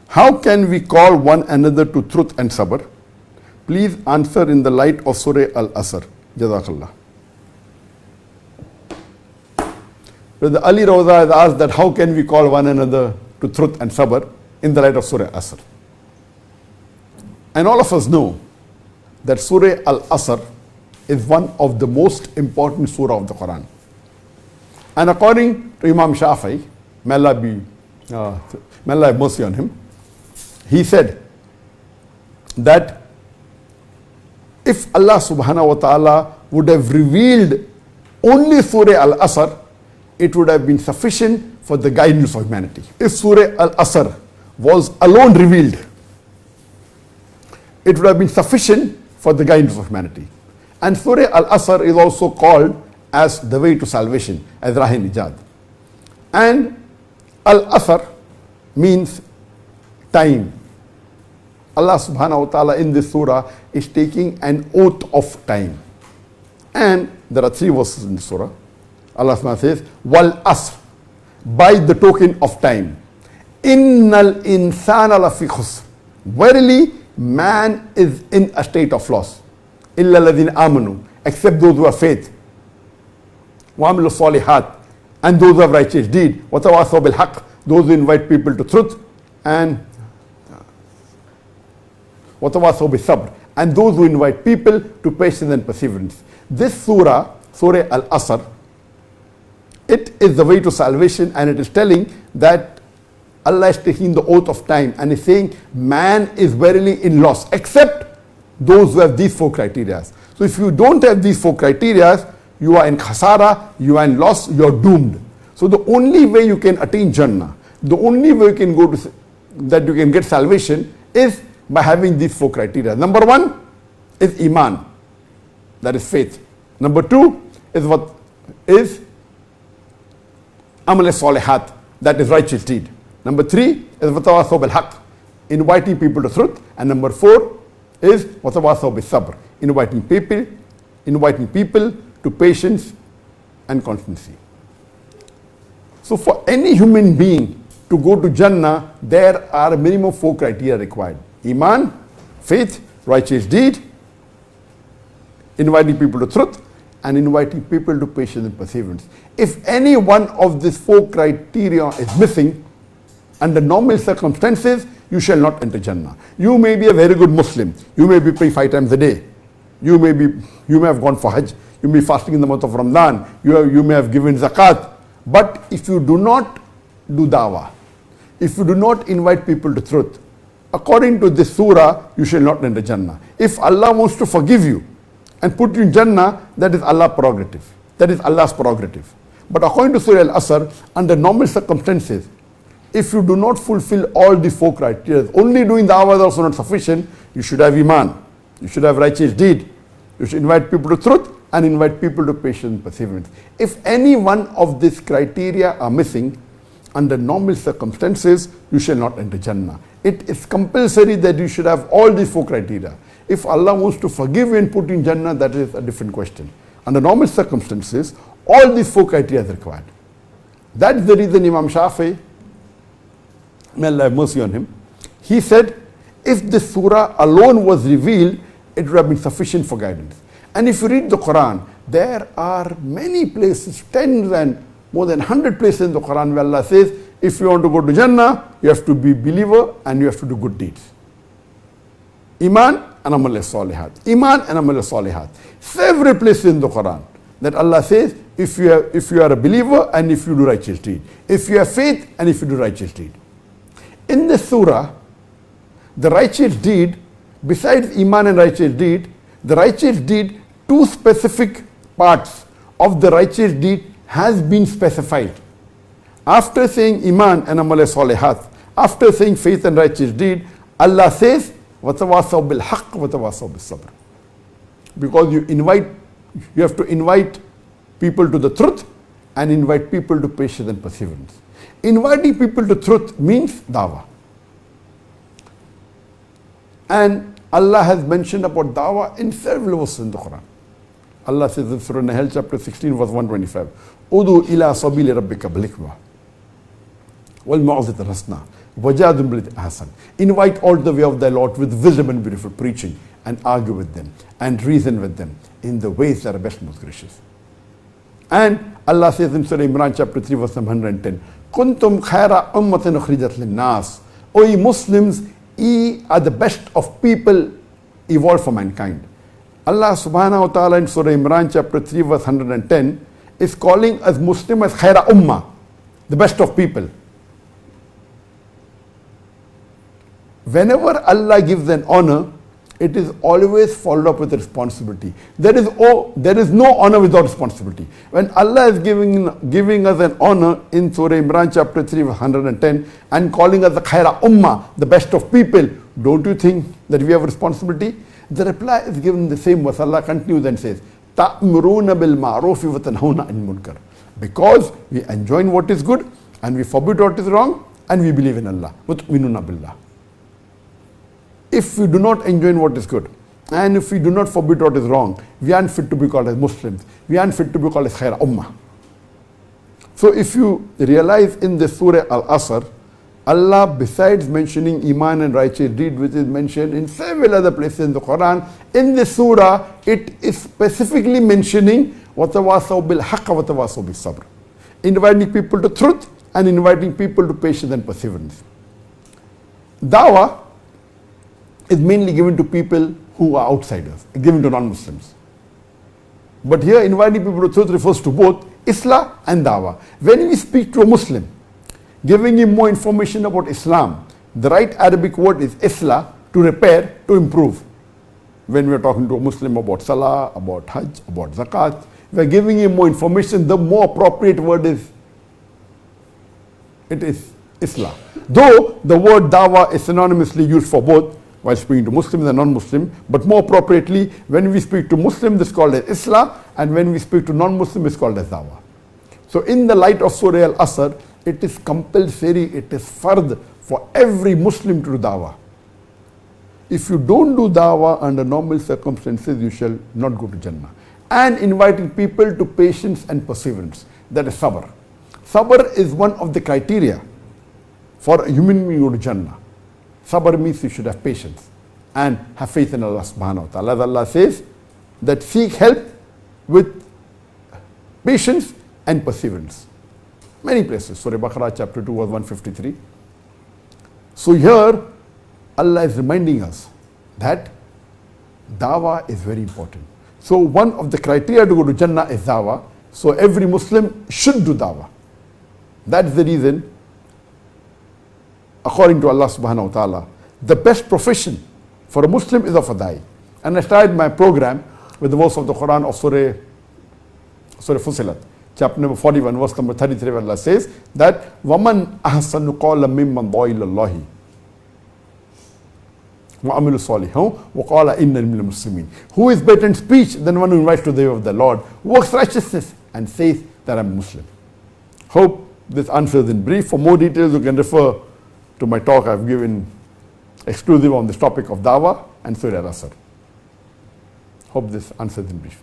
How can we call one another to truth and sabr? Please answer in the light of Surah Al-Asr. Jazakallah. The Ali Rawza has asked that how can we call one another to truth and sabr in the light of Surah Asr. And all of us know that Surah Al-Asr is one of the most important surah of the Quran. And according to Imam Shafi'i, may Allah have mercy on him, he said that if Allah subhanahu wa ta'ala would have revealed only Surah Al-Asr, it would have been sufficient for the guidance of humanity. If Surah Al-Asr was alone revealed, it would have been sufficient for the guidance of humanity. And Surah Al-Asr is also called as the way to salvation, as Rah-e-Nijat. And Al-Asr means time. Allah subhanahu wa ta'ala in this surah is taking an oath of time. And there are 3 verses in the surah. Allah subhanahu wa ta'ala says, Wal Asr, by the token of time. Innal insana lafi khusr. Verily, man is in a state of loss. Illa alladhina amanu, except those who have faith. Wa amilu salihat, and those who have righteous deed. Wa tawasaw bil haqq, those who invite people to truth. And wa tawasaw bis sabr, and those who invite people to patience and perseverance. This surah, Surah Al-Asr, it is the way to salvation, and it is telling that Allah is taking the oath of time and is saying man is verily in loss except those who have these 4 criteria. So if you don't have these 4 criteria, you are in khasara, you are in loss, you are doomed. So the only way you can attain Jannah, the only way you can go to that you can get salvation is by having these 4 criteria. Number 1 is Iman, that is faith. Number 2 is what is Amal Salihat, that is righteous deed. Number 3 is Watawasaw bil Haqq, inviting people to truth. And number 4 is Watawasaw bil Sabr, inviting people to patience and constancy. So for any human being to go to Jannah, there are a minimum 4 criteria required. Iman, faith, righteous deed, inviting people to truth, and inviting people to patience and perseverance. If any one of these 4 criteria is missing, under normal circumstances, you shall not enter Jannah. You may be a very good Muslim. You may be praying 5 times a day. You may have gone for Hajj. You may be fasting in the month of Ramadan. You may have given zakat. But if you do not do dawah, if you do not invite people to truth, according to this surah, you shall not enter Jannah. If Allah wants to forgive you and put you in Jannah, that is Allah's prerogative. That is Allah's prerogative. But according to Surah Al-Asr, under normal circumstances, if you do not fulfill all the 4 criteria, only doing dawah is also not sufficient. You should have Iman, you should have righteous deed, you should invite people to truth, and invite people to patience and perseverance. If any one of these criteria are missing, under normal circumstances, you shall not enter Jannah. It is compulsory that you should have all these 4 criteria. If Allah wants to forgive you and put you in Jannah, that is a different question. Under normal circumstances, all these 4 criteria are required. That's the reason Imam Shafi'i, may Allah have mercy on him, he said, if this surah alone was revealed, it would have been sufficient for guidance. And if you read the Quran, there are many places, tens and more than 100 places in the Quran where Allah says, if you want to go to Jannah, you have to be believer and you have to do good deeds. Iman and Amal Salihat. Iman and Amal Salihat. Several places in the Quran that Allah says, if you are a believer and if you do righteous deed. If you have faith and if you do righteous deed. In this surah, the righteous deed, besides Iman and righteous deed, the righteous deed, 2 specific parts of the righteous deed has been specified. After saying Iman and Amal Salihat, after saying faith and righteous deed, Allah says, وَتَوَاصَوْا بِالْحَقِّ وَتَوَاصَوْا بِالصَّبْرِ. Because you have to invite people to the truth and invite people to patience and perseverance. Inviting people to truth means dawah. And Allah has mentioned about dawah in several verses in the Quran. Allah says in Surah Nahl chapter 16 verse 125, Udu ila sabili rabbika bil hikmah wal mau'izati al-hasana وَجَادِلْهُمْ بِالَّتِي أَحْسَنُ. Invite all the way of thy Lord with wisdom and beautiful preaching, and argue with them and reason with them in the ways that are best, most gracious. And Allah says in Surah Imran chapter 3 verse 110, كُنْتُمْ خَيْرَ أُمَّةٍ أُخْرِجَتْ لِلنَّاسِ. O ye Muslims, ye are the best of people evolved for mankind. Allah subhanahu wa ta'ala in Surah Imran chapter 3 verse 110 is calling us Muslim as khayra ummah, the best of people. Whenever Allah gives an honor, it is always followed up with a responsibility. There is no honor without responsibility. When Allah is giving us an honor in Surah Imran chapter 3 verse 110 and calling us the khayra ummah, the best of people, don't you think that we have a responsibility? The reply is given in the same verse. Allah continues and says, تَأْمُرُونَ بِالْمَعْرُوفِ وَتَنْهَوْنَ عَنِ الْمُنْكَرِ. Because we enjoin what is good and we forbid what is wrong and we believe in Allah. وَتُؤْمِنُونَ بِاللَّهِ. If we do not enjoin what is good and if we do not forbid what is wrong, we aren't fit to be called as Muslims. We aren't fit to be called as khayra ummah. So if you realize in the Surah Al-Asr, Allah, besides mentioning Iman and righteous deed, which is mentioned in several other places in the Quran, in the surah, it is specifically mentioning وَتَوَاصَوْا بِالْحَقِّ وَتَوَاصَوْا بِالصَّبْرِ, inviting people to truth and inviting people to patience and perseverance. Dawah is mainly given to people who are outsiders, given to non-Muslims. But here inviting people to truth refers to both Islah and Dawah. When we speak to a Muslim, giving him more information about Islam, the right Arabic word is Islah, to repair, to improve. When we are talking to a Muslim about Salah, about Hajj, about Zakat, we are giving him more information, the more appropriate word is, it is Islah. Though the word Dawah is synonymously used for both, while speaking to Muslims and non-Muslim, but more appropriately, when we speak to Muslims, it's called as Islah, and when we speak to non-Muslims, it's called as Dawah. So in the light of Surah Al-Asr, it is compulsory, it is fard for every Muslim to do Dawah. If you don't do Dawah under normal circumstances, you shall not go to Jannah. And inviting people to patience and perseverance, that is sabr. Sabr is one of the criteria for a human being to go to Jannah. Sabr means you should have patience and have faith in Allah subhanahu wa ta'ala. Allah says that seek help with patience and perseverance. Many places. Surah Baqarah chapter 2 verse 153. So here Allah is reminding us that Dawah is very important. So one of the criteria to go to Jannah is Dawah. So every Muslim should do Dawah. That's the reason, according to Allah subhanahu wa ta'ala, the best profession for a Muslim is of a da'i. And I started my program with the verse of the Quran of Surah Fussilat, chapter number 41, verse number 33, where Allah says that وَمَنْ أَحْسَنُ قَوْلًا مِمَّنْ دَعَا إِلَى اللَّهِ وَعَمِلُ الصَّالِحَاتِ وَقَالَ إِنَّنِي مِنَ الْمُسْلِمِينَ. Who is better in speech than one who invites to the way of the Lord, works righteousness, and says that I am Muslim. Hope this answers in brief. For more details, you can refer to my talk I've given exclusive on this topic of Dawah and Surah Al-Asr. Hope this answers in brief.